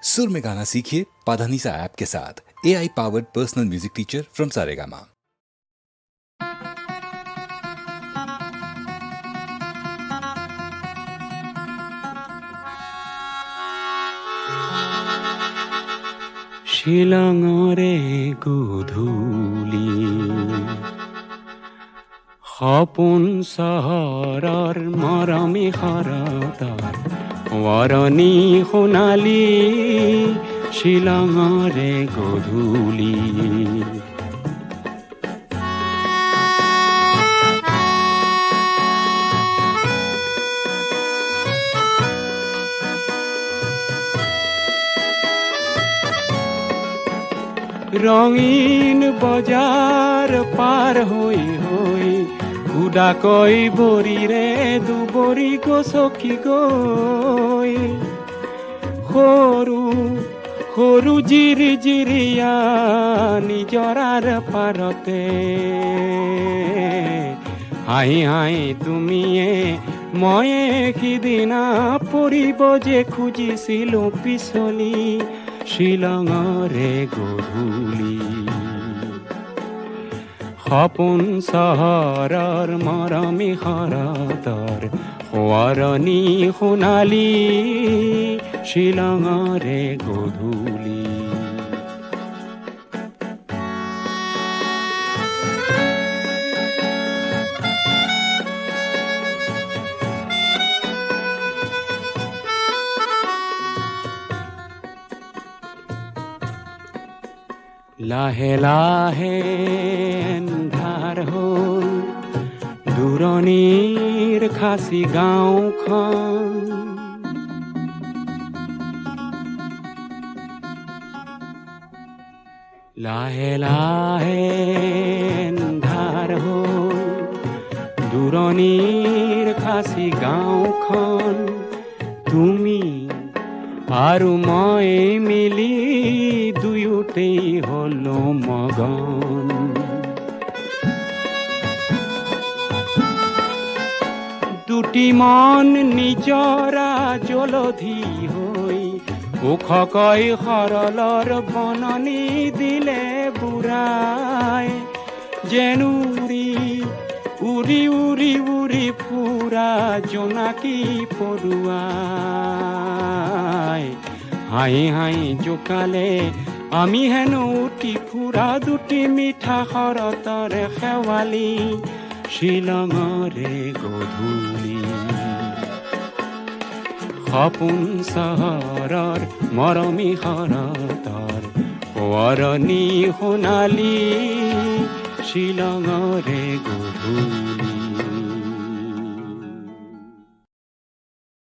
सुर में गाना सीखिए पाधानीसा ऐप के साथ। AI powered personal music teacher from Saregama. শিলঙৰে গধূলি সপোন চহৰৰ মৰমী শৰতৰ ৱৰণী সোণালী শিলঙৰে গধূলি ৰঙীন বজাৰ পাৰ হৈ হৈ উদাকৈ বৰিৰে দুবৰি গছকি গৈ সৰু সৰু জিৰি জিৰিয়া নিজৰাৰ পাৰতে হাঁহি হাঁহি তুমিয়ে ময়ে সিদিনা পৰিব যে খুজিছিলো পিছলি শিলঙৰে গধূলি সপোন চহৰৰ মৰমী শৰতৰ সোঁৱৰণী সোণালী শিলঙৰে গধূলি লাহে লাহে এন্ধাৰ হ'ল দূৰণিৰ খাচী গাঁওখন লাহে লাহে এন্ধাৰ হ'ল দূৰণিৰ খাচী গাঁওখন তুমি আৰু মই মিলি দুয়োতেই হলো মগন দুটি মন নিজৰা জলধি হৈ ওখকৈ সৰলৰ বননি দিলে বুঢ়াই যেন উৰি উৰি উৰি উৰি ফুৰা জোনাকী পৰুৱাই হাঁহি হাঁহি জোকালে আমি হেনো উঠি ফুৰা দুটি মিঠা শৰতৰে শেৱালি শিলঙৰে গধূলি সপোন চহৰৰ মৰমী শৰতৰ সোঁৱৰণী সোণালী শিলঙৰে গধূলি